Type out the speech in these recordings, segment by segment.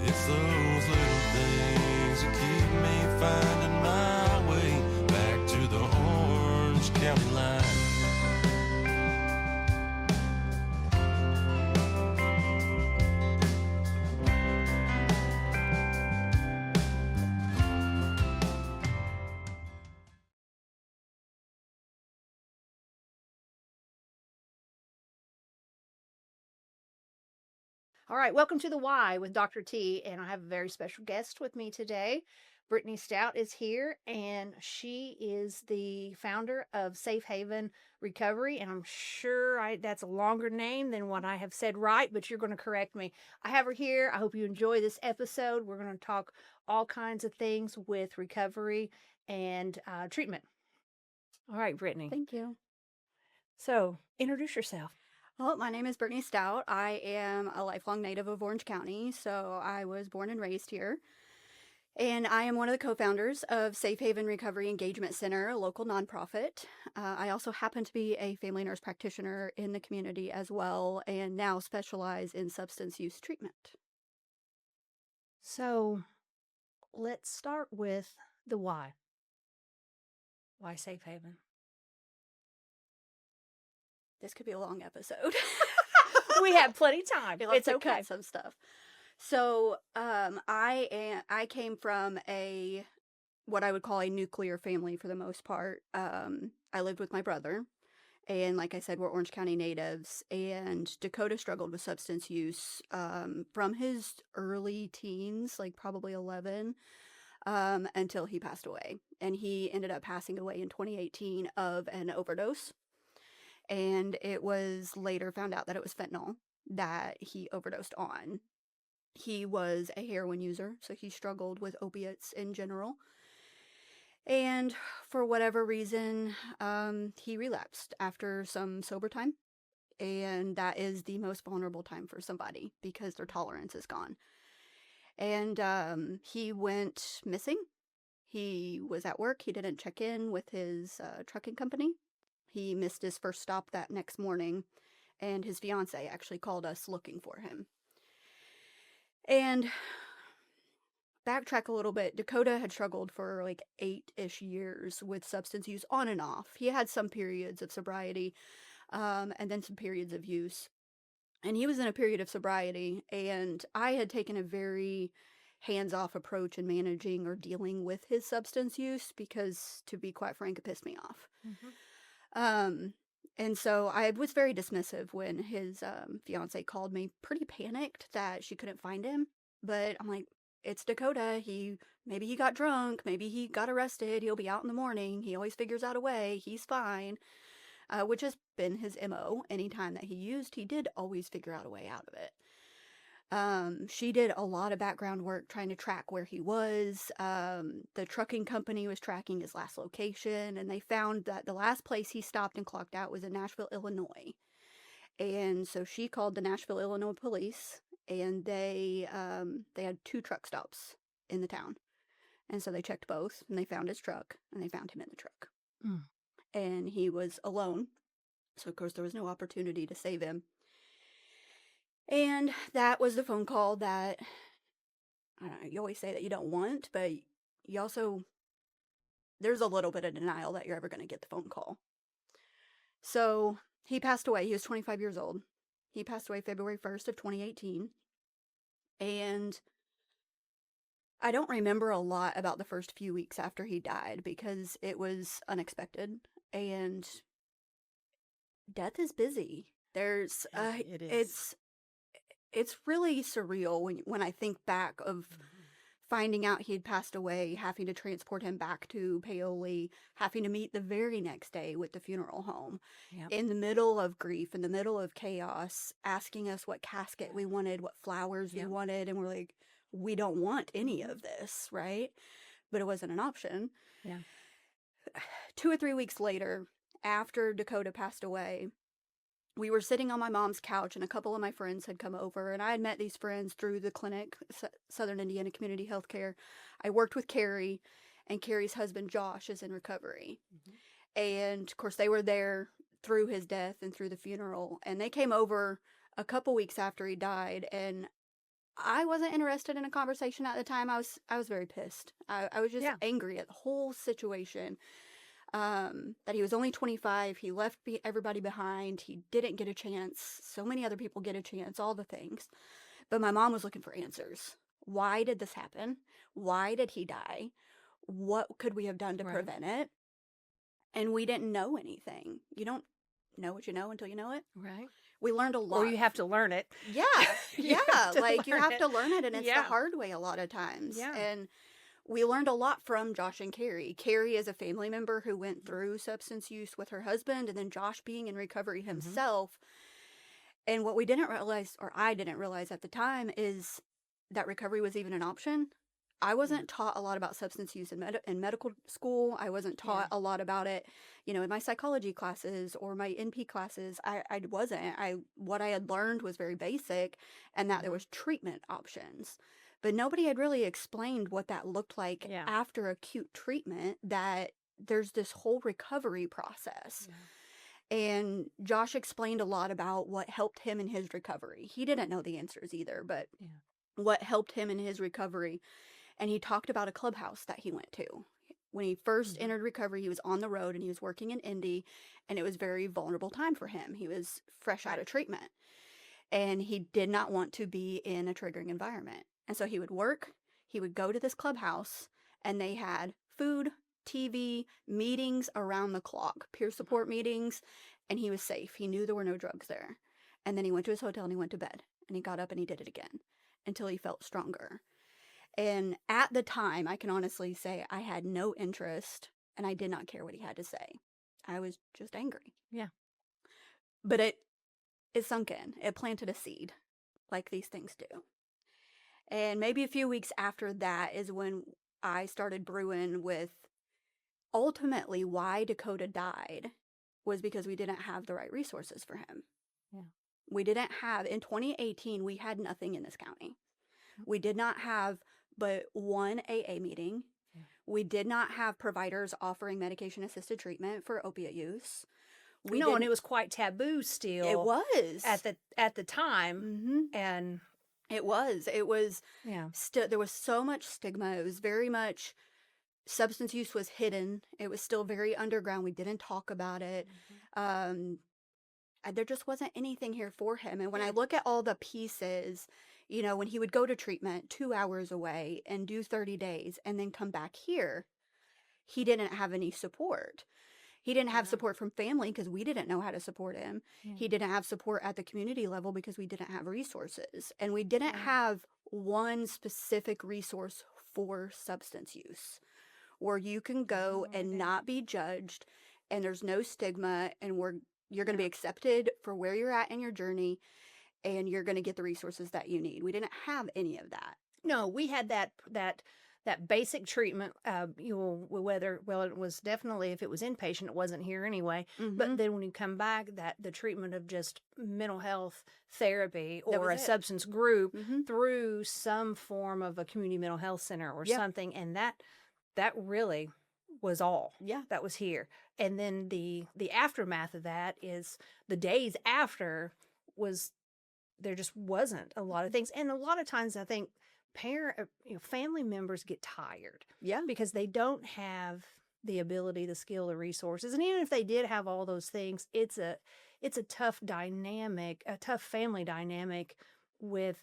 It's those little things that keep me finding my way back to the Orange County line. All right, welcome to the Y with Dr. T, and I have a very special guest with me today. Brittany Stout is here, and she is the founder of Safe Haven Recovery, and I'm sure that's a longer name than what I have said right, but you're going to correct me. I have her here. I hope you enjoy this episode. We're going to talk all kinds of things with recovery and treatment. All right, Brittany. Thank you. So, introduce yourself. Well, my name is Brittany Stout. I am a lifelong native of Orange County, so I was born and raised here. And I am one of the co-founders of Safe Haven Recovery Engagement Center, a local nonprofit. I also happen to be a family nurse practitioner in the community as well, and now specialize in substance use treatment. So, let's start with the why. Why Safe Haven? This could be a long episode. We have plenty of time. Let's It's okay. cut some stuff. So, I came from what I would call a nuclear family for the most part. I lived with my brother, and like I said, we're Orange County natives. And Dakota struggled with substance use from his early teens, like probably 11, until he passed away. And he ended up passing away in 2018 of an overdose. And it was later found out that it was fentanyl that he overdosed on. He was a heroin user, so he struggled with opiates in general. And for whatever reason, he relapsed after some sober time. And that is the most vulnerable time for somebody because their tolerance is gone. And he went missing. He was at work. He didn't check in with his trucking company. He missed his first stop that next morning, and his fiance actually called us looking for him. And backtrack a little bit, Dakota had struggled for like 8-ish years with substance use on and off. He had some periods of sobriety, and then some periods of use. And he was in a period of sobriety, and I had taken a very hands-off approach in managing or dealing with his substance use because, to be quite frank, it pissed me off. And so I was very dismissive when his fiance called me, pretty panicked that she couldn't find him. But I'm like, it's Dakota. Maybe he got drunk. Maybe he got arrested. He'll be out in the morning. He always figures out a way. He's fine. Which has been his MO. Anytime that he used, he did always figure out a way out of it. She did a lot of background work trying to track where he was. The trucking company was tracking his last location, and they found that the last place he stopped and clocked out was in Nashville, Illinois. And so she called the Nashville, Illinois police, and they had 2 truck stops in the town. And so they checked both, and they found his truck, and they found him in the truck. And he was alone. So, of course, there was no opportunity to save him. And that was the phone call that, I don't know, you always say that you don't want, but you also, there's a little bit of denial that you're ever going to get the phone call. So he passed away. He was 25 years old. He passed away February 1st of 2018. And I don't remember a lot about the first few weeks after he died because it was unexpected. And death is busy. There's, it is. It's really surreal when I think back of finding out he had passed away, having to transport him back to Paoli, having to meet the very next day with the funeral home, in the middle of grief, in the middle of chaos, asking us what casket we wanted, what flowers we wanted, and we're like, we don't want any of this, right? But it wasn't an option. 2 or 3 weeks later, after Dakota passed away, we were sitting on my mom's couch, and a couple of my friends had come over, and I had met these friends through the clinic, Southern Indiana Community Healthcare. I worked with Carrie, and Carrie's husband, Josh, is in recovery. And, of course, they were there through his death and through the funeral, and they came over a couple weeks after he died, and I wasn't interested in a conversation at the time. I was very pissed. I was just Yeah. angry at the whole situation. That he was only 25. He left everybody behind. He didn't get a chance. So many other people get a chance, all the things. But my mom was looking for answers. Why did this happen? Why did he die? What could we have done to Right. prevent it? And we didn't know anything. You don't know what you know until you know it. Right. We learned a lot. Or you have to learn it. Yeah, You yeah. have to Like you learn have it. to learn it, and it's the Yeah. hard way a lot of times. Yeah. And we learned a lot from Josh and Carrie. Carrie is a family member who went through substance use with her husband, and then Josh being in recovery himself. And what we didn't realize, or I didn't realize at the time, is that recovery was even an option. I wasn't taught a lot about substance use in medical school. I wasn't taught a lot about it, in my psychology classes or my NP classes. I wasn't. What I had learned was very basic, and that there was treatment options. But nobody had really explained what that looked like Yeah. after acute treatment, that there's this whole recovery process. And Josh explained a lot about what helped him in his recovery. He didn't know the answers either, but what helped him in his recovery. And he talked about a clubhouse that he went to. When he first entered recovery, he was on the road and he was working in Indy, and it was a very vulnerable time for him. He was fresh out of treatment, and he did not want to be in a triggering environment. And so he would work, he would go to this clubhouse, and they had food, TV, meetings around the clock, peer support meetings, and he was safe. He knew there were no drugs there. And then he went to his hotel and he went to bed, and he got up and he did it again until he felt stronger. And at the time, I can honestly say I had no interest, and I did not care what he had to say. I was just angry. Yeah. But it sunk in. It planted a seed, like these things do. And maybe a few weeks after that is when I started brewing with, ultimately, why Dakota died was because we didn't have the right resources for him. Yeah. We didn't have, in 2018, we had nothing in this county. We did not have but one AA meeting. We did not have providers offering medication-assisted treatment for opiate use. And it was quite taboo still. It was. At the time. And it was. There was so much stigma. It was very much, substance use was hidden. It was still very underground. We didn't talk about it. There just wasn't anything here for him. And when I look at all the pieces, when he would go to treatment 2 hours away and do 30 days and then come back here, he didn't have any support. He didn't have support from family because we didn't know how to support him. He didn't have support at the community level because we didn't have resources. And we didn't have one specific resource for substance use where you can go and not be judged, and there's no stigma, and you're going to be accepted for where you're at in your journey, and you're going to get the resources that you need. We didn't have any of that. No, we had that basic treatment. It was definitely, if it was inpatient, it wasn't here anyway. But then when you come back, the treatment of just mental health therapy or a substance group through some form of a community mental health center or something, and that really was all. Yeah, that was here. And then the aftermath of that is the days after was. There just wasn't a lot of things. And a lot of times I think family members get tired. Yeah. Because they don't have the ability, the skill, the resources. And even if they did have all those things, it's a tough dynamic, a tough family dynamic with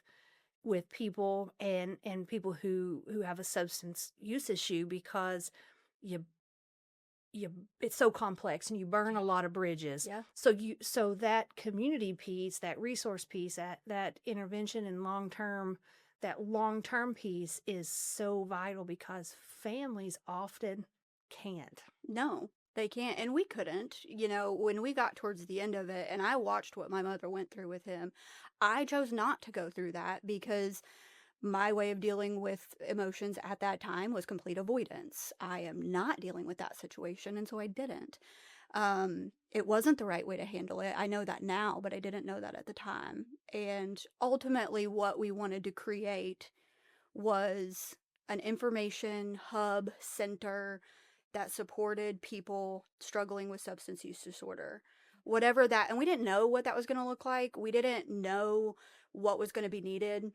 people and people who have a substance use issue, because it's so complex and you burn a lot of bridges. Yeah. So that community piece, that resource piece, that intervention and long-term piece is so vital, because families often can't. No, they can't. And we couldn't. When we got towards the end of it and I watched what my mother went through with him, I chose not to go through that, because my way of dealing with emotions at that time was complete avoidance. I am not dealing with that situation, and so I didn't. It wasn't the right way to handle it. I know that now, but I didn't know that at the time. And ultimately, what we wanted to create was an information hub center that supported people struggling with substance use disorder. Whatever that, and we didn't know what that was going to look like. We didn't know what was going to be needed.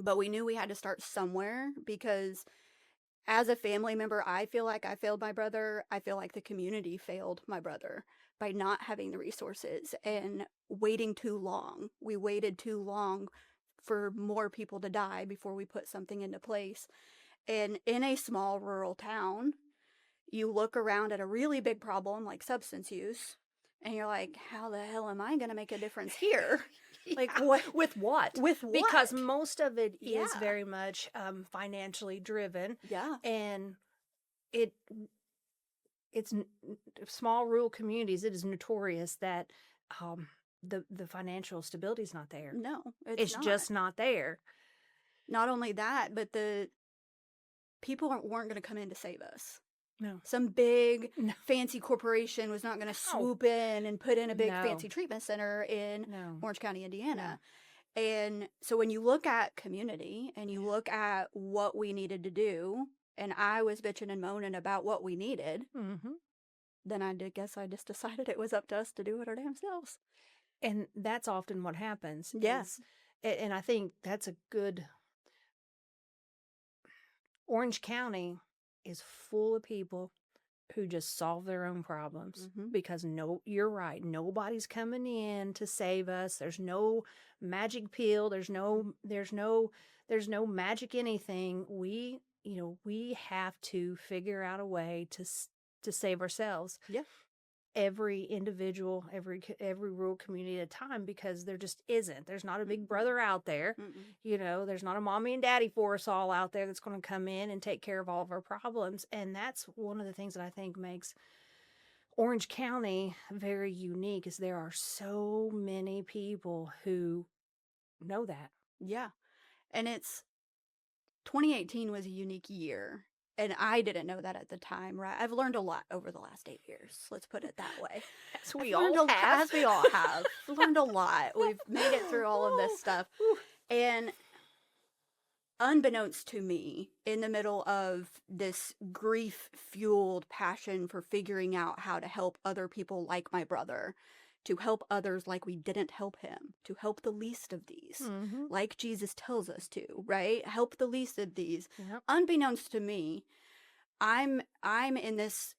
But we knew we had to start somewhere because as a family member, I feel like I failed my brother. I feel like the community failed my brother by not having the resources and waiting too long. We waited too long for more people to die before we put something into place. And in a small rural town, you look around at a really big problem like substance use, and you're like, how the hell am I going to make a difference here? Like, Yeah. what? With what? With what? Because most of it is Yeah. very much financially driven, Yeah. and it it's small rural communities. It is notorious that the financial stability is not there. No, It's not. just not there. Not only that, but the people weren't going to come in to save us. No. Some big No. fancy corporation was not going to swoop in and put in a big fancy treatment center in Orange County, Indiana. And so when you look at community and you look at what we needed to do, and I was bitching and moaning about what we needed, then I guess I just decided it was up to us to do it our damn selves. And that's often what happens. Yes. And I think that's a good... Orange County is full of people who just solve their own problems because you're right. Nobody's coming in to save us. There's no magic pill. There's no magic anything. We have to figure out a way to save ourselves. Yeah. Every individual, every rural community at a time, because there just isn't. There's not a big brother out there. There's not a mommy and daddy for us all out there that's going to come in and take care of all of our problems. And that's one of the things that I think makes Orange County very unique, is there are so many people who know that. Yeah. And 2018 was a unique year. And I didn't know that at the time, right? I've learned a lot over the last 8 years. Let's put it that way. As we all have. As we all have. Learned a lot. We've made it through all of this stuff. And unbeknownst to me, in the middle of this grief-fueled passion for figuring out how to help other people like my brother, to help others like we didn't help him, to help the least of these, like Jesus tells us to, right? Help the least of these. Yep. Unbeknownst to me, I'm in this,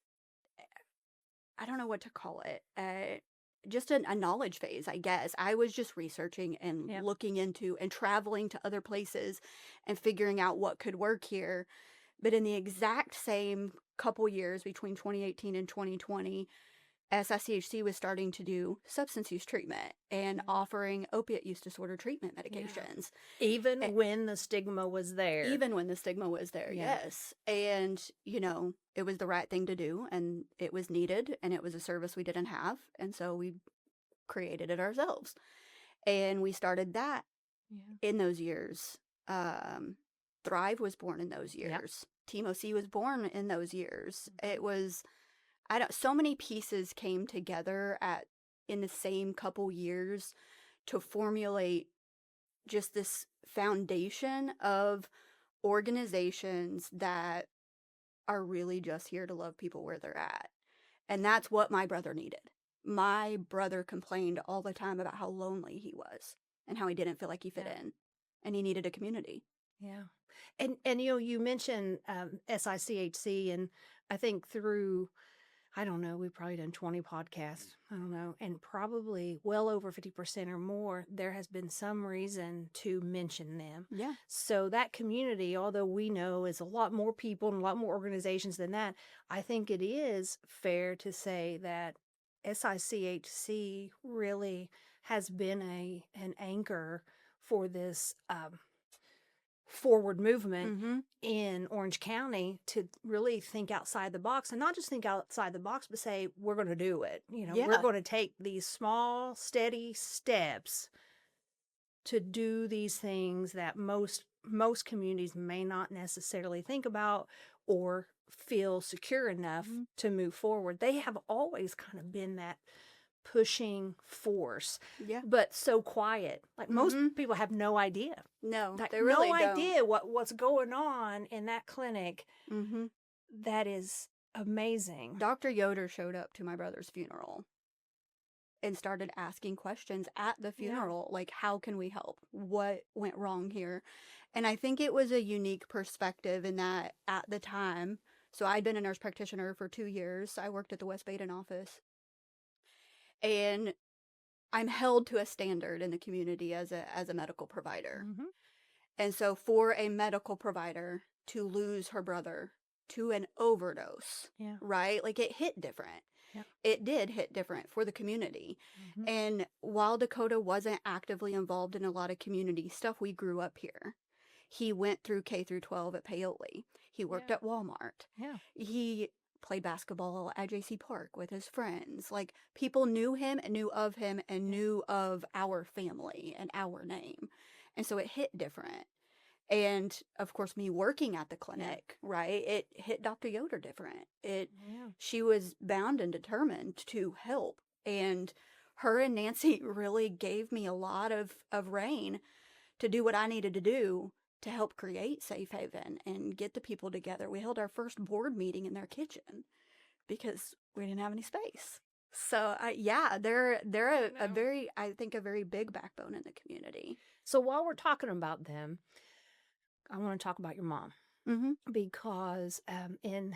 I don't know what to call it, just a knowledge phase, I guess. I was just researching and looking into and traveling to other places and figuring out what could work here. But in the exact same couple years between 2018 and 2020, SICHC was starting to do substance use treatment and offering opiate use disorder treatment medications. Even when the stigma was there. Even when the stigma was there, yes. And, it was the right thing to do, and it was needed, and it was a service we didn't have, and so we created it ourselves. And we started that in those years. Thrive was born in those years. Team OC was born in those years. It was... so many pieces came together in the same couple years to formulate just this foundation of organizations that are really just here to love people where they're at. And that's what my brother needed. My brother complained all the time about how lonely he was and how he didn't feel like he fit in, and he needed a community. Yeah. And you mentioned SICHC, and I think through... I don't know, we've probably done 20 podcasts, I don't know, and probably well over 50% or more, there has been some reason to mention them. Yeah. So that community, although we know is a lot more people and a lot more organizations than that, I think it is fair to say that SICHC really has been an anchor for this forward movement in Orange County to really think outside the box, and not just think outside the box, but say, we're going to do it. We're going to take these small, steady steps to do these things that most communities may not necessarily think about or feel secure enough to move forward. They have always kind of been that pushing force, but so quiet. Like most people have no idea. No, like, they really no don't. idea what's going on in that clinic. That is amazing. Dr. Yoder showed up to my brother's funeral and started asking questions at the funeral, like, how can we help? What went wrong here? And I think it was a unique perspective in that at the time, so I'd been a nurse practitioner for 2 years. I worked at the West Baden office. And I'm held to a standard in the community as a medical provider. Mm-hmm. And so for a medical provider to lose her brother to an overdose, Yeah. right? Like it hit different. Yeah. It did hit different for the community. Mm-hmm. And while Dakota wasn't actively involved in a lot of community stuff, we grew up here. He went through K through 12 at Paoli. He worked Yeah. at Walmart. Yeah. He played basketball at JC Park with his friends. Like people knew him and knew of him and knew of our family and our name. And so it hit different. And of course, me working at the clinic, right? It hit Dr. Yoder different. She was bound and determined to help. And her and Nancy really gave me a lot of rein to do what I needed to do to help create Safe Haven and get the people together. We held our first board meeting in their kitchen because we didn't have any space. So they're a very, I think, a very big backbone in the community. So while we're talking about them, I want to talk about your mom. Mm-hmm. Because in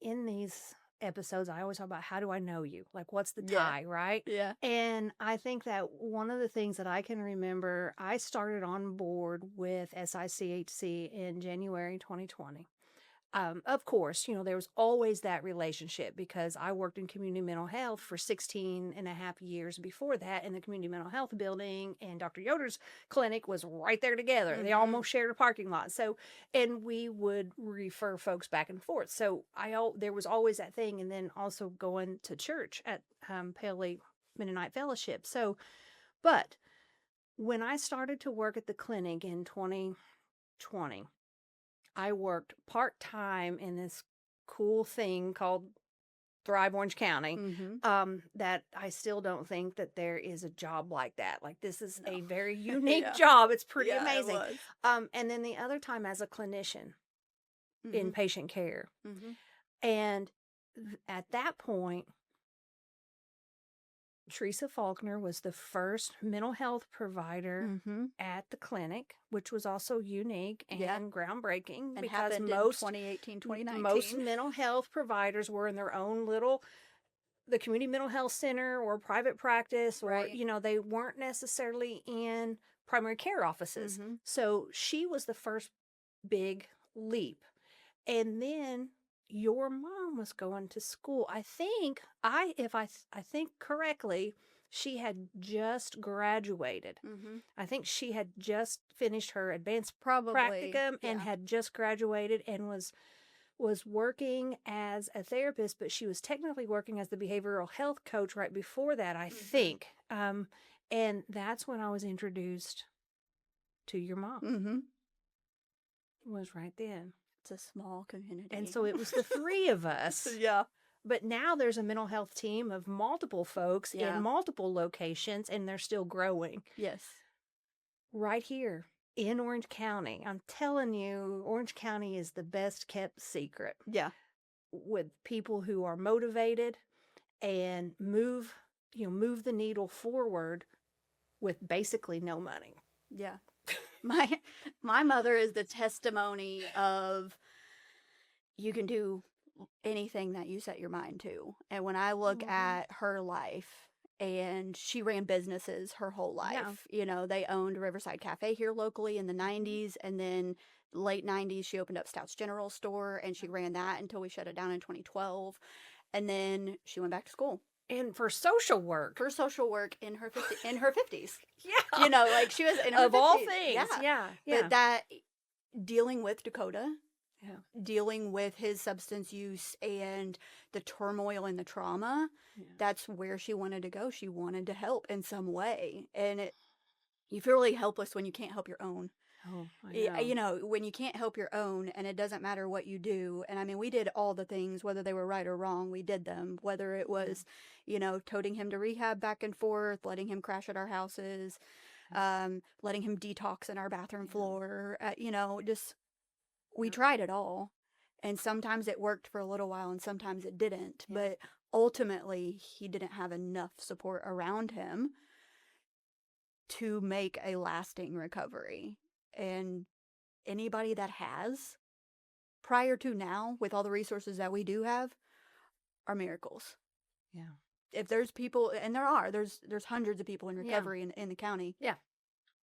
these episodes, I always talk about how do I know you? Like, what's the tie, right? Yeah. And I think that one of the things that I can remember, I started on board with SICHC in January 2020. Of course, there was always that relationship because I worked in community mental health for 16 and a half years before that in the community mental health building, and Dr. Yoder's clinic was right there together. Mm-hmm. They almost shared a parking lot. So, and we would refer folks back and forth. So there was always that thing. And then also going to church at Paoli Mennonite Fellowship. So, but when I started to work at the clinic in 2020, I worked part-time in this cool thing called Thrive Orange County, that I still don't think that there is a job like that. Like this is a very unique job. It's pretty amazing. It was. And then the other time as a clinician in patient care. And at that point, Teresa Faulkner was the first mental health provider at the clinic, which was also unique and groundbreaking. And because happened most in 2018, 2019. Most mental health providers were in their own the community mental health center or private practice, or, they weren't necessarily in primary care offices. So she was the first big leap. And then your mom was going to school. I think I think correctly, she had just graduated. I think she had just finished her advanced practicum and had just graduated and was working as a therapist, but she was technically working as the behavioral health coach right before that, I think. And that's when I was introduced to your mom. Was right then. It's a small community. And so it was the three of us. But now there's a mental health team of multiple folks in multiple locations, and they're still growing. Yes. Right here in Orange County. I'm telling you, Orange County is the best kept secret. Yeah. With people who are motivated and move the needle forward with basically no money. Yeah. My mother is the testimony of you can do anything that you set your mind to. And when I look at her life, and she ran businesses her whole life. They owned Riverside Cafe here locally in the 90s, and then late 90s she opened up Stout's General Store, and she ran that until we shut it down in 2012. And then she went back to school. And for social work. In her 50s. Yeah. Like she was in her 50s. Of all things. Yeah. But that, dealing with Dakota, dealing with his substance use and the turmoil and the trauma, that's where she wanted to go. She wanted to help in some way. And you feel really helpless when you can't help your own. Oh, I know. When you can't help your own, and it doesn't matter what you do. And I mean, we did all the things, whether they were right or wrong, we did them. Whether it was, toting him to rehab back and forth, letting him crash at our houses, letting him detox in our bathroom floor, we tried it all. And sometimes it worked for a little while and sometimes it didn't. Yeah. But ultimately, he didn't have enough support around him to make a lasting recovery. And anybody that has, prior to now, with all the resources that we do have, are miracles. Yeah. If there's people, and there's hundreds of people in recovery in the county. Yeah.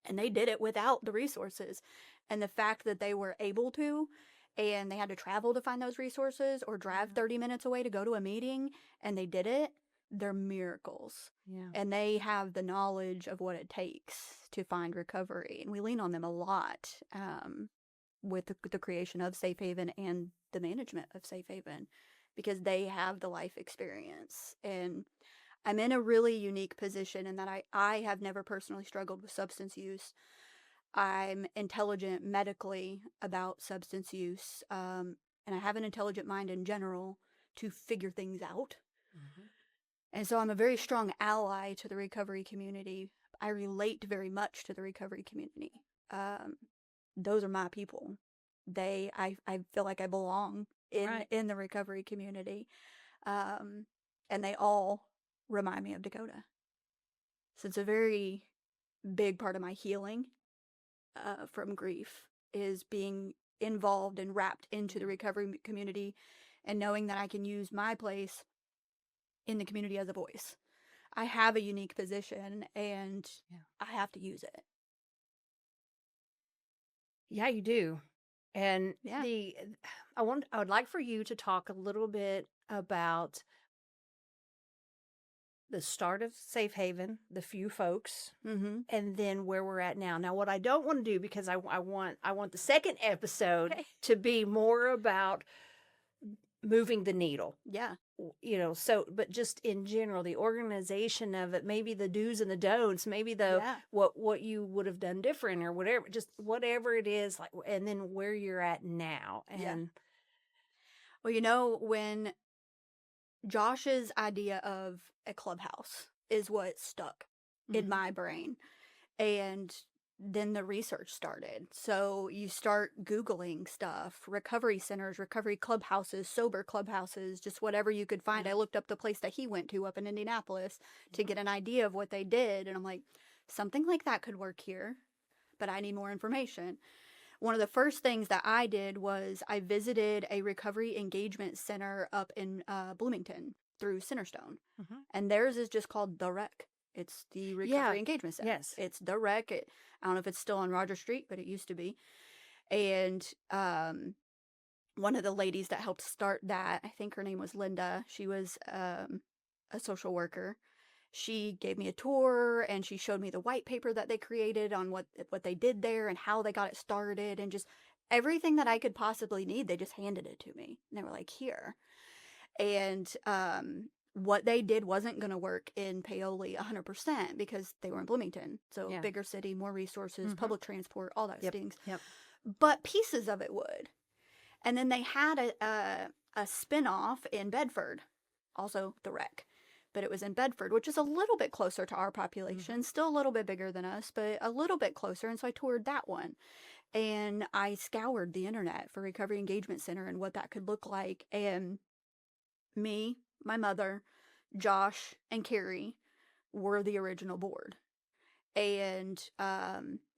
And they did it without the resources. And the fact that they were able to, and they had to travel to find those resources or drive 30 minutes away to go to a meeting, and they did it, they're miracles. Yeah. And they have the knowledge of what it takes to find recovery. And we lean on them a lot with the creation of Safe Haven and the management of Safe Haven, because they have the life experience. And I'm in a really unique position in that I have never personally struggled with substance use. I'm intelligent medically about substance use, and I have an intelligent mind in general to figure things out. Mm-hmm. And so I'm a very strong ally to the recovery community. I relate very much to the recovery community. Those are my people. I feel like I belong in the recovery community. And they all remind me of Dakota. So it's a very big part of my healing from grief is being involved and wrapped into the recovery community and knowing that I can use my place in the community as a voice. I have a unique position and I have to use it. Yeah, you do. And I would like for you to talk a little bit about the start of Safe Haven, the few folks, and then where we're at now. Now, what I don't want to do, because I want the second episode to be more about moving the needle. Yeah. But just in general, the organization of it, maybe the do's and the don'ts, maybe what you would have done different or whatever, just whatever it is, like, and then where you're at now. And well, when Josh's idea of a clubhouse is what stuck in my brain. And then the research started. So you start Googling stuff, recovery centers, recovery clubhouses, sober clubhouses, just whatever you could find. I looked up the place that he went to up in Indianapolis to get an idea of what they did. And I'm like, something like that could work here, but I need more information. One of the first things that I did was I visited a recovery engagement center up in Bloomington through Centerstone. And theirs is just called The Rec. It's the Recovery Engagement Center. Yes. It's The Rec. I don't know if it's still on Roger Street, but it used to be. And one of the ladies that helped start that, I think her name was Linda. She was a social worker. She gave me a tour and she showed me the white paper that they created on what they did there and how they got it started, and just everything that I could possibly need. They just handed it to me. And they were like, here. And what they did wasn't going to work in Paoli 100% because they were in Bloomington. So bigger city, more resources, public transport, all those things. Yep. But pieces of it would. And then they had a spinoff in Bedford, also The Rec. But it was in Bedford, which is a little bit closer to our population, still a little bit bigger than us, but a little bit closer. And so I toured that one. And I scoured the internet for Recovery Engagement Center and what that could look like. And me, my mother, Josh, and Carrie were the original board. And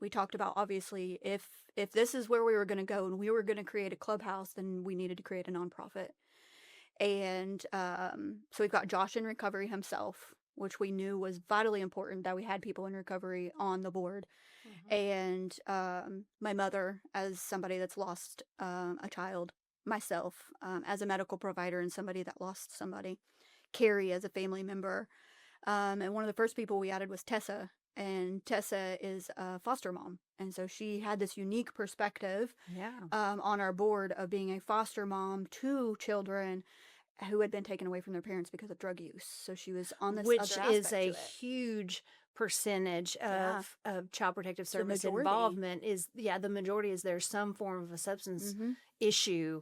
we talked about, obviously, if this is where we were going to go and we were going to create a clubhouse, then we needed to create a nonprofit. And so we've got Josh in recovery himself, which we knew was vitally important that we had people in recovery on the board. And my mother, as somebody that's lost a child, myself as a medical provider and somebody that lost somebody, Carrie as a family member. And one of the first people we added was Tessa. And Tessa is a foster mom. And so she had this unique perspective on our board of being a foster mom to children who had been taken away from their parents because of drug use. So she was on this which other is aspect a to it. huge percentage of Child Protective Service involvement. The majority is there's some form of a substance issue.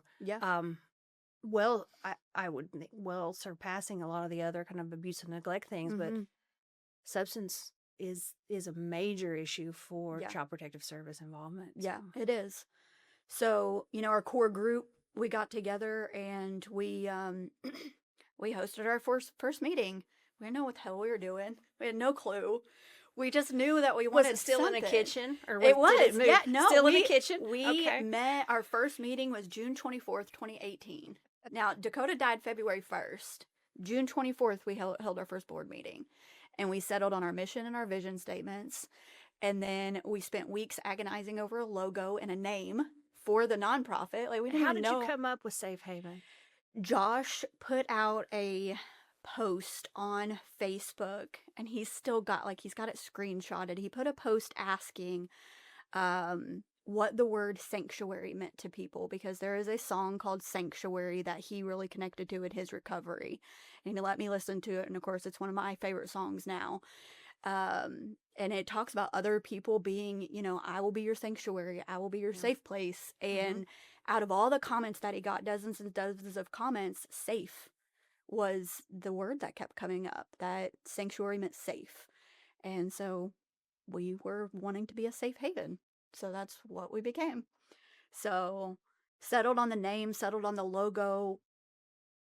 Well, I would think, surpassing a lot of the other kind of abuse and neglect things, but substance is a major issue for Child Protective Service involvement. Yeah, it is. So, our core group, we got together and we we hosted our first meeting. We didn't know what the hell we were doing. We had no clue. We just knew that we Was wanted it still in a something. kitchen? Or It was. did it move? Yeah, no. Still in we, the kitchen? We Okay. met, our first meeting was June 24th, 2018. Now, Dakota died February 1st. June 24th, we held our first board meeting. And we settled on our mission and our vision statements. And then we spent weeks agonizing over a logo and a name for the nonprofit. Like, we didn't How even did know. you come up with Safe Haven? Josh put out a post on Facebook, and he's got it screenshotted. He put a post asking what the word sanctuary meant to people, because there is a song called Sanctuary that he really connected to in his recovery, and he let me listen to it, and of course it's one of my favorite songs now. And it talks about other people being, I will be your sanctuary, I will be your safe place. And out of all the comments that he got, dozens and dozens of comments, safe was the word that kept coming up. That sanctuary meant safe. And so we were wanting to be a safe haven. So that's what we became. So settled on the name, settled on the logo,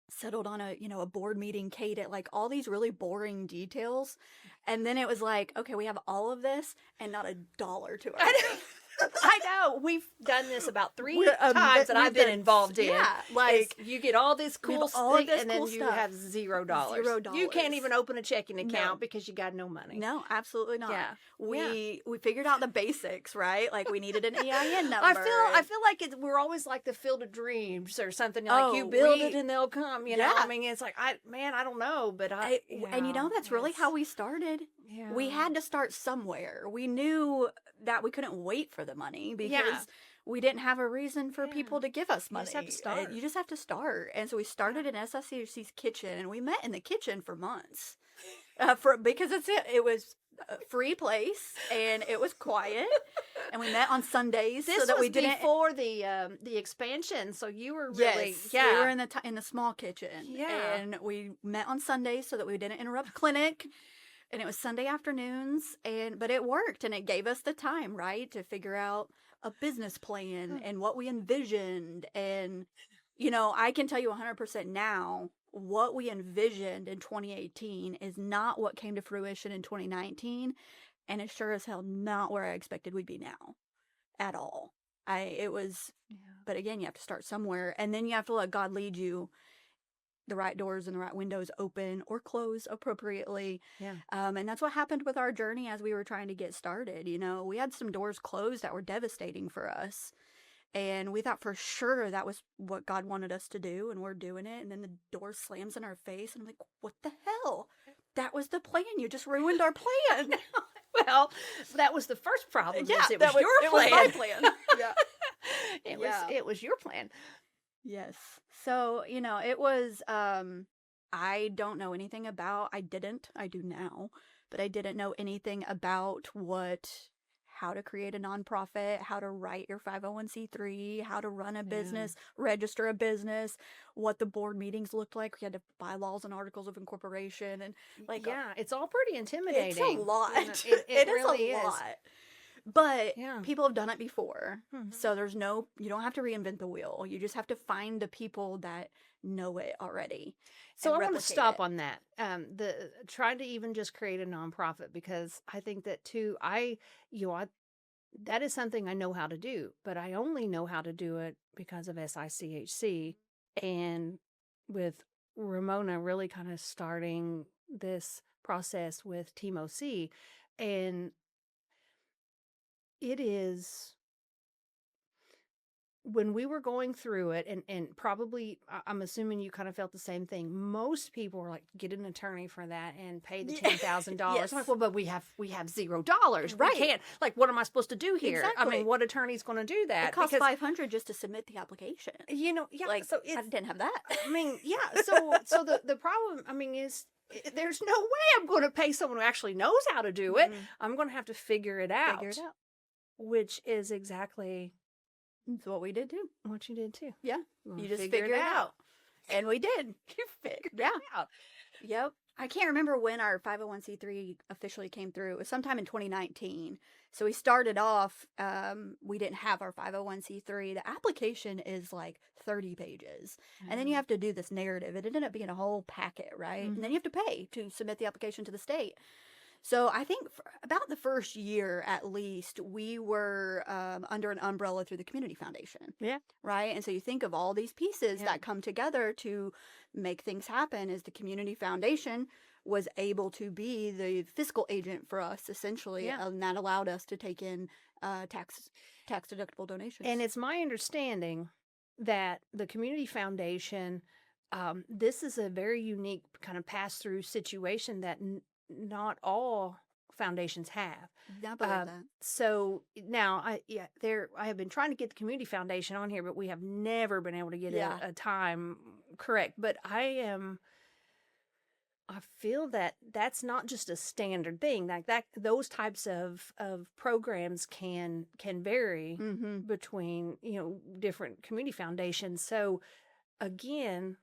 settled on a board meeting cadence, like all these really boring details. And then it was like, okay, we have all of this and not $1 to our name. I know. We've done this about 3 We're, times that I've we've been involved in. Yeah, like You get all this we have cool all of stuff, this and then cool you stuff. have $0. $0. You can't even open a checking account No. because you got no money. no, absolutely not. Yeah. We figured out the basics, right? Like we needed an EIN number. I feel like we're always like the Field of Dreams or something. Like you build it and they'll come. You know, Yeah. I mean, it's like I don't know, but and that's really how we started. Yeah. We had to start somewhere. We knew that we couldn't wait for the money because we didn't have a reason for people to give us money. You just have to start. You just have to start. And so we started in SICHC's kitchen, and we met in the kitchen for months. Because it was a free place, and it was quiet, and we met on Sundays This so that was we didn't. before the expansion, so you were really We were in the small kitchen, and we met on Sundays so that we didn't interrupt clinic. And it was Sunday afternoons, but it worked, and it gave us the time, right, to figure out a business plan and what we envisioned. And, I can tell you 100% now, what we envisioned in 2018 is not what came to fruition in 2019, and it's sure as hell not where I expected we'd be now, at all. But again, you have to start somewhere, and then you have to let God lead you. The right doors and the right windows open or close appropriately. Yeah. And that's what happened with our journey as we were trying to get started. We had some doors closed that were devastating for us. And we thought for sure that was what God wanted us to do, and we're doing it. And then the door slams in our face, and I'm like, what the hell? That was the plan. You just ruined our plan. Well, that was the first problem. Yeah, it was your plan. It was my plan. Yeah. It was your plan. Yes. So, it was, I don't know anything about, I do now, but I didn't know anything about how to create a nonprofit, how to write your 501c3, how to run a business, register a business, what the board meetings looked like. We had to bylaws and articles of incorporation, and it's all pretty intimidating. It's a lot. It really is a lot. But people have done it before. Mm-hmm. So you don't have to reinvent the wheel. You just have to find the people that know it already. So I want to stop on that. Trying to even just create a nonprofit, because I think that too, that is something I know how to do, but I only know how to do it because of SICHC, and with Ramona really kind of starting this process with Team OC. And it is, when we were going through it, and probably, I'm assuming you kind of felt the same thing. Most people were like, get an attorney for that and pay the $10,000. Yes. I'm like, well, but we have $0. Right. We can't. Like, what am I supposed to do here? Exactly. I mean, what attorney's going to do that? It costs $500 just to submit the application. So I didn't have that. I mean, So the problem, I mean, is there's no way I'm going to pay someone who actually knows how to do it. I'm going to have to figure it out. Which is exactly what we did too. What you did too. Yeah. You just figure it out. And we did. You figured it out. Yep. I can't remember when our 501c3 officially came through. It was sometime in 2019. So we started off, we didn't have our 501c3. The application is like 30 pages. And then you have to do this narrative. It ended up being a whole packet, right? And then you have to pay to submit the application to the state. So I think for about the first year at least, we were under an umbrella through the community foundation, Yeah. right? And so you think of all these pieces Yeah. that come together to make things happen. Is the community foundation was able to be the fiscal agent for us essentially, Yeah. and that allowed us to take in tax deductible donations. And it's my understanding that the community foundation, this is a very unique kind of pass-through situation that not all foundations have. I believe that. So now I have been trying to get the community foundation on here, but we have never been able to get Yeah. a time correct. But I feel that that's not just a standard thing. Like that, those types of programs can vary Mm-hmm. between, different community foundations. So again,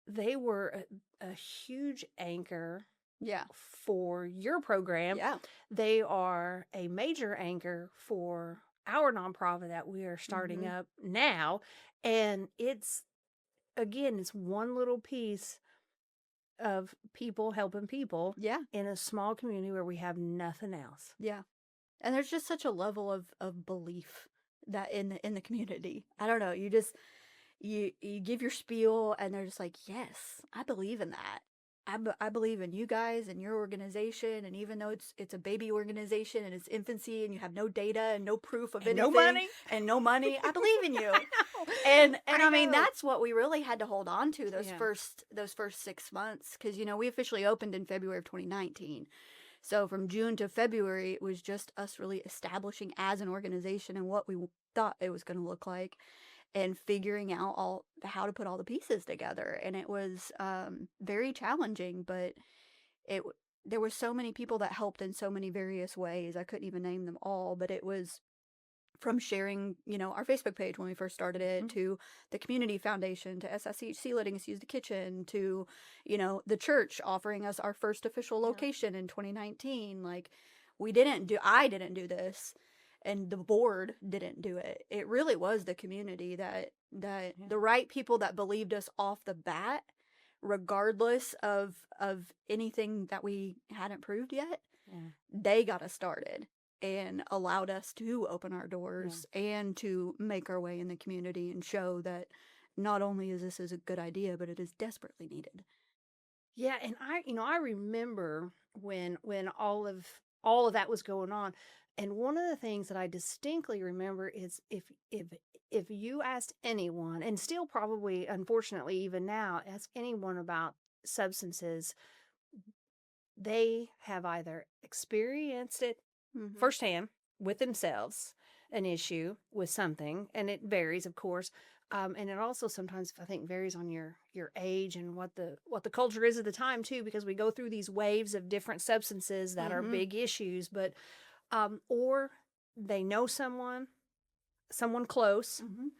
they were a huge anchor Yeah. for your program. Yeah. They are a major anchor for our nonprofit that we are starting Mhm. up now. And it's one little piece of people helping people Yeah. in a small community where we have nothing else. Yeah. And there's just such a level of belief that in the community. I don't know. You just you give your spiel and they're just like, yes, I believe in that. I believe in you guys and your organization, and even though it's a baby organization in its infancy and you have no data and no proof of And no anything money. and no money, I believe in you. I know. And I I mean know. that's what we really had to hold on to those Yeah. first 6 months, because we officially opened in February of 2019. So from June to February, it was just us really establishing as an organization and what we thought it was going to look like, and figuring out how to put all the pieces together. And it was very challenging, but there were so many people that helped in so many various ways. I couldn't even name them all, but it was from sharing, our Facebook page when we first started it, Mhm. to the community foundation, to SSHC letting us use the kitchen, to, the church offering us our first official Yeah. location in 2019. Like, I didn't do this, and the board didn't do it. It really was the community that the right people that believed us off the bat, regardless of anything that we hadn't proved yet. Yeah. They got us started and allowed us to open our doors and to make our way in the community and show that not only is this a good idea, but it is desperately needed. Yeah, and I remember when all of that was going on, and one of the things that I distinctly remember is if you asked anyone, and still probably unfortunately even now, ask anyone about substances, they have either experienced it Mm-hmm. firsthand with themselves, an issue with something, and it varies, of course. And it also sometimes, I think, varies on your age and what the culture is at the time too, because we go through these waves of different substances that are Mhm. big issues. But or they know someone close, Mhm.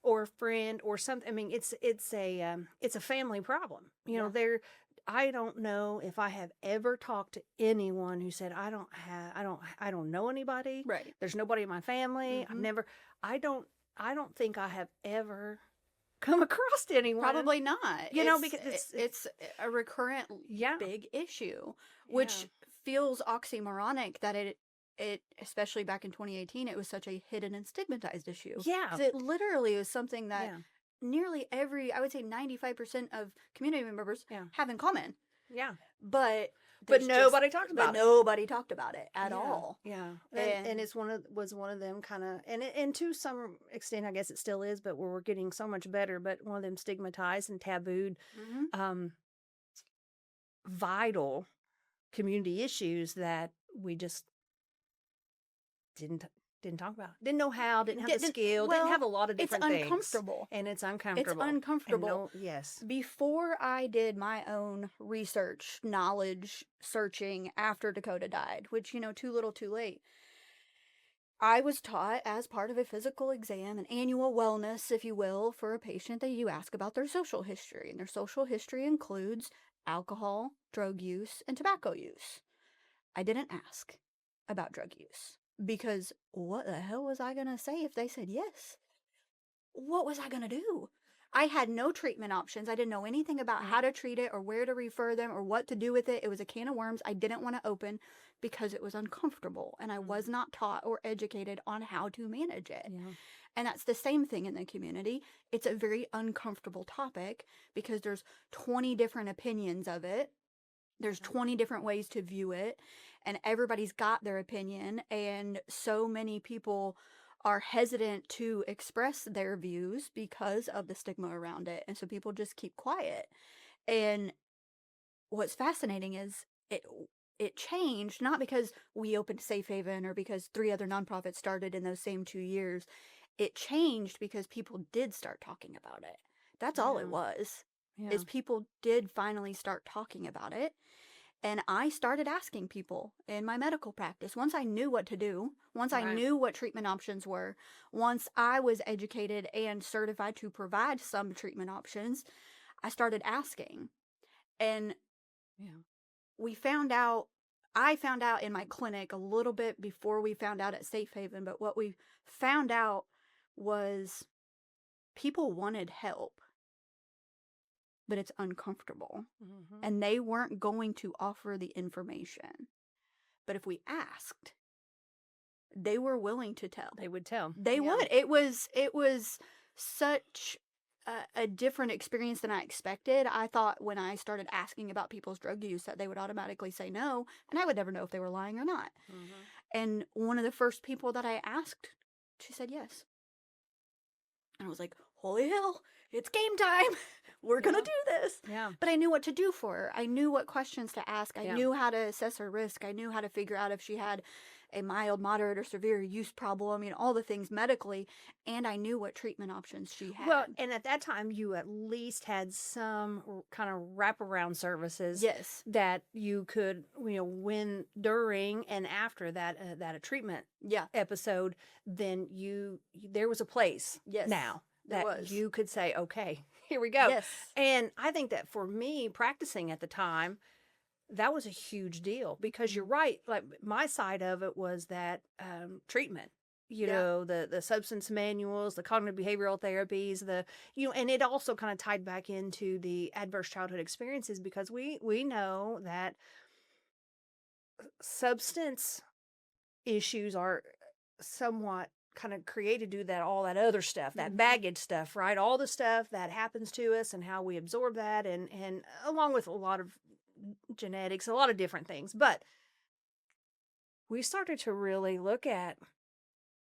or a friend or something. I mean, it's a family problem. Yeah. I don't know if I have ever talked to anyone who said I don't know anybody. Right. There's nobody in my family. Mhm. I don't think I have ever come across anyone. Probably not. Because it's a recurrent yeah. big issue, which feels oxymoronic that it especially back in 2018, it was such a hidden and stigmatized issue. Yeah. 'Cause it literally is something that Yeah. nearly I would say 95% of community members Yeah. have in common. Yeah. But But there's nobody talked about it. Nobody talked about it at Yeah, all. Yeah, And- and it's was one of them kind of, and to some extent, I guess it still is, but we're getting so much better. But one of them stigmatized and tabooed, Mhm. vital community issues that we just didn't talk about. Didn't know how. Didn't have the skill. Didn't have a lot of different it's things. uncomfortable. And it's uncomfortable. It's uncomfortable. And yes. Before I did my own research, knowledge searching after Dakota died, which, too little too late, I was taught as part of a physical exam, an annual wellness, if you will, for a patient, that you ask about their social history. And their social history includes alcohol, drug use, and tobacco use. I didn't ask about drug use, because what the hell was I going to say if they said yes? What was I going to do? I had no treatment options. I didn't know anything about how to treat it or where to refer them or what to do with it. It was a can of worms I didn't want to open because it was uncomfortable and I was not taught or educated on how to manage it. Yeah. And that's the same thing in the community. It's a very uncomfortable topic because there's 20 different opinions of it. There's 20 different ways to view it, and everybody's got their opinion, and so many people are hesitant to express their views because of the stigma around it. And so people just keep quiet. And what's fascinating is it changed not because we opened Safe Haven or because 3 other nonprofits started in those same 2 years. It changed because people did start talking about it. That's all it was. Yeah. Is people did finally start talking about it. And I started asking people in my medical practice. Once I knew what to do, once I Right. knew what treatment options were, once I was educated and certified to provide some treatment options, I started asking. And Yeah. I found out in my clinic a little bit before we found out at Safe Haven, but what we found out was people wanted help, but it's uncomfortable. Mhm. And they weren't going to offer the information. But if we asked, they were willing to tell. They would tell. They Yeah. would. It was such a different experience than I expected. I thought when I started asking about people's drug use that they would automatically say no, and I would never know if they were lying or not. Mhm. And one of the first people that I asked, she said yes. And I was like, holy hell, it's game time. We're going to do this. Yeah. But I knew what to do for her. I knew what questions to ask. I Yeah. knew how to assess her risk. I knew how to figure out if she had a mild, moderate, or severe use problem, all the things medically. And I knew what treatment options she had. Well, and at that time, you at least had some kind of wraparound services yes. that you could, when during and after that a treatment Yeah. episode, then there was a place Yes. now there that was. you could say, okay, here we go. Yes. And I think that for me, practicing at the time, that was a huge deal because you're right. Like my side of it was that treatment, Yeah. the substance manuals, the cognitive behavioral therapies, and it also kind of tied back into the adverse childhood experiences because we know that substance issues are somewhat kind of created due to all that other stuff, that baggage stuff, right? All the stuff that happens to us and how we absorb that and along with a lot of genetics, a lot of different things. But we started to really look at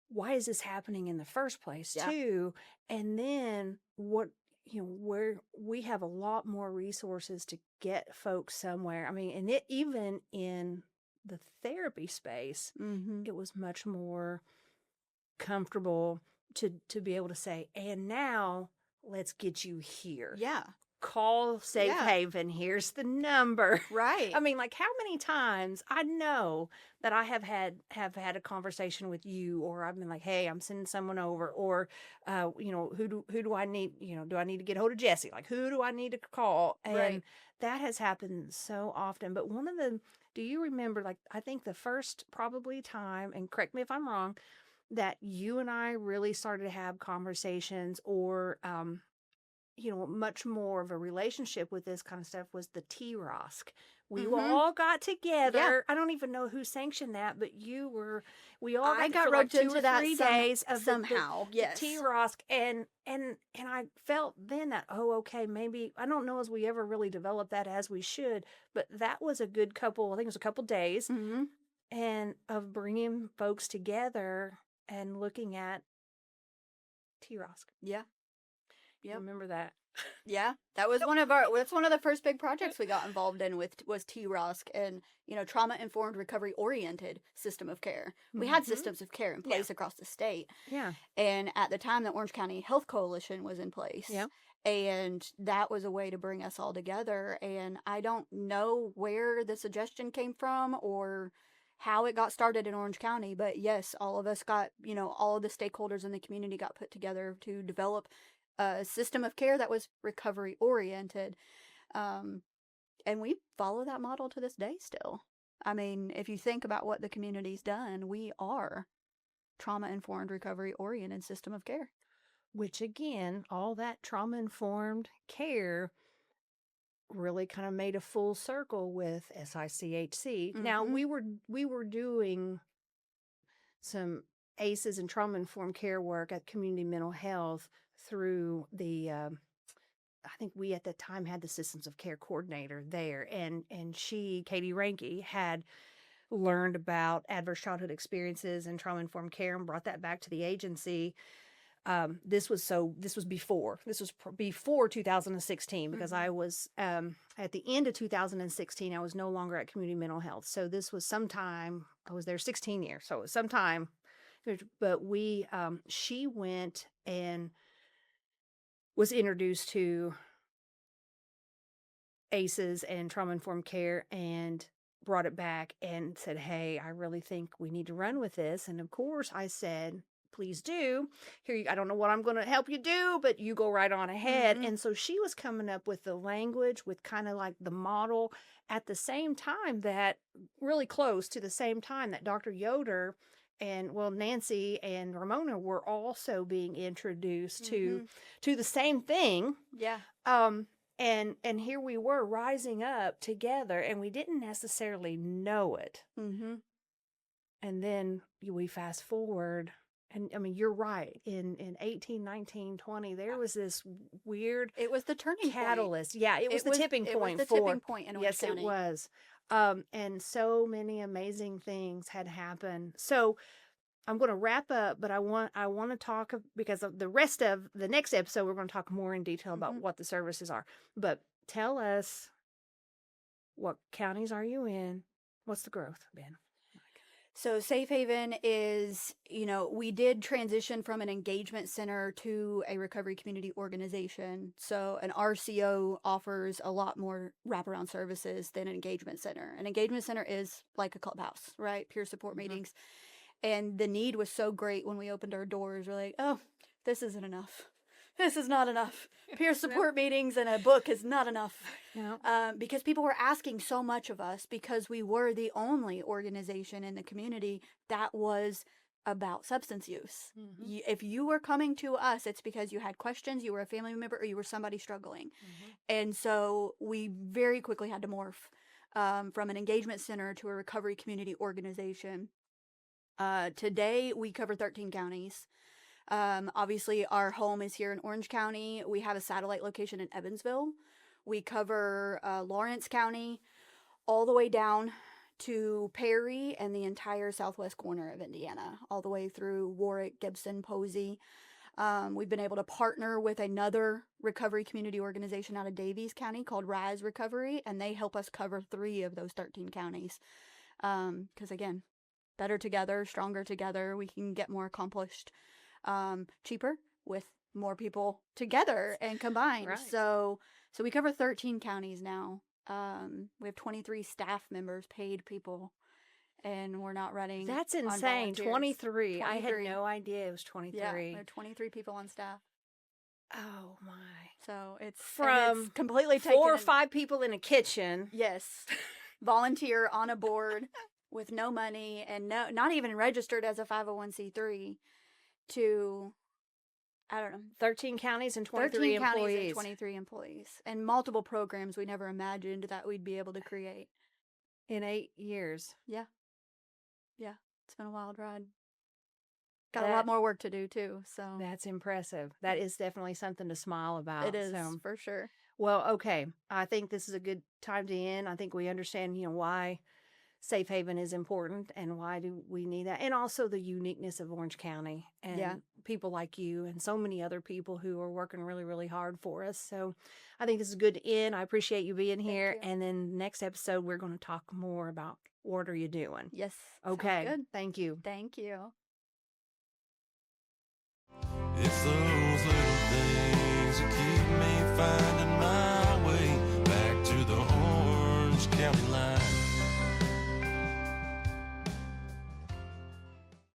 why is this happening in the first place Yeah. too? And then where we have a lot more resources to get folks somewhere. I mean, and even in the therapy space, Mm-hmm. it was much more comfortable to be able to say, and now let's get you here. Yeah. Call Safe Yeah. Haven. Here's the number. Right. I mean, like how many times I know that I have had a conversation with you, or I've been like, hey, I'm sending someone over, or who do I need? Do I need to get hold of Jesse? Like, who do I need to call? And Right. that has happened so often. But do you remember? Like, I think the first probably time, and correct me if I'm wrong, that you and I really started to have conversations, or much more of a relationship with this kind of stuff was the T-Rosk. We Mhm. all got together. I don't even know who sanctioned that, but we all I got for like roped 2 into or that 3 days of somehow. Yes. the T-Rosk. And I felt then that, okay, maybe, I don't know as we ever really developed that as we should, but that was a good couple, I think it was a couple days, Mm-hmm. and of bringing folks together and looking at T-Rosk. Yeah. Yep. Remember that? Yeah, that's one of the first big projects we got involved in was TROSC and trauma informed recovery oriented system of care. We had Mhm. systems of care in place across the state, Yeah. and at the time the Orange County Health Coalition was in place. Yeah. And that was a way to bring us all together. And I don't know where the suggestion came from or how it got started in Orange County, but yes, all of us got, all of the stakeholders in the community got put together to develop a system of care that was recovery oriented. And we follow that model to this day still. I mean, if you think about what the community's done, we are trauma informed recovery oriented system of care. which again, all that trauma-informed care really kind of made a full circle with SICHC. Now, we were doing some ACEs and trauma-informed care work at community mental health through the I think we at the time had the systems of care coordinator there, and she, Katie Ranke, had learned about adverse childhood experiences and trauma-informed care and brought that back to the agency. This was before 2016, because I was at the end of 2016, I was no longer at community mental health. So this was sometime, I was there 16 years. So it was sometime, but she went and was introduced to ACEs and trauma-informed care and brought it back and said, hey, I really think we need to run with this. And of course I said, please do. I don't know what I'm going to help you do, but you go right on ahead. And so she was coming up with the language, with kind of like the model, at the same time that, really close to the same time that Dr. Yoder and Nancy and Ramona were also being introduced to the same thing. Yeah. And here we were rising up together, and we didn't necessarily know it. And then we fast forward, and I mean, you're right. In 18, 19, 20, there was this weird. It was the turning catalyst. Point. Yeah, it was the tipping point. It was the tipping point in Orange Yes, County. it was. And so many amazing things had happened. So I'm going to wrap up, but I want to talk, because of the rest of the next episode, we're going to talk more in detail about what the services are. But tell us, what counties are you in? What's the growth been? So Safe Haven is, we did transition from an engagement center to a recovery community organization. So an RCO offers a lot more wraparound services than an engagement center. An engagement center is like a clubhouse, right? Peer support meetings. And the need was so great when we opened our doors. We're like, oh, this isn't enough. This is not enough. Peer support meetings and a book is not enough. Because people were asking so much of us, because we were the only organization in the community that was about substance use. If you were coming to us, it's because you had questions, you were a family member, or you were somebody struggling. And so we very quickly had to morph from an engagement center to a recovery community organization. Today we cover 13 counties. Obviously our home is here in Orange County. We have a satellite location in Evansville. We cover Lawrence County all the way down to Perry and the entire southwest corner of Indiana, all the way through Warwick, Gibson, Posey. We've been able to partner with another recovery community organization out of Davies County called Rise Recovery, and they help us cover 3 of those 13 counties. Because again, better together, stronger together, we can get more accomplished cheaper with more people together and combined. Right. So we cover 13 counties now. We have 23 staff members, paid people, and we're not running. That's on insane. volunteers. 23. I had 23. no idea it was 23. Yeah, there are 23 people on staff. Oh my. So it's From completely 4 or taken 5 people in a kitchen. Yes. Volunteer on a board with no money and not even registered as a 501c3 to, I don't know, 13 counties and 23 13 employees. counties and 23 employees. And multiple programs we never imagined that we'd be able to create. In 8 years. Yeah. It's been a wild ride. Got a lot more work to do too. So That's impressive. That is definitely something to smile about. it is, So, for sure. well, okay. I think this is a good time to end. I think we understand, why Safe Haven is important and why do we need that. And also the uniqueness of Orange County and people like you and so many other people who are working really, really hard for us. So I think this is good to end. I appreciate you being here. you. And then next episode, we're going to talk more about what are you doing. Yes. Okay. Sounds good. Thank you. Thank you. It's those little things that keep me finding my way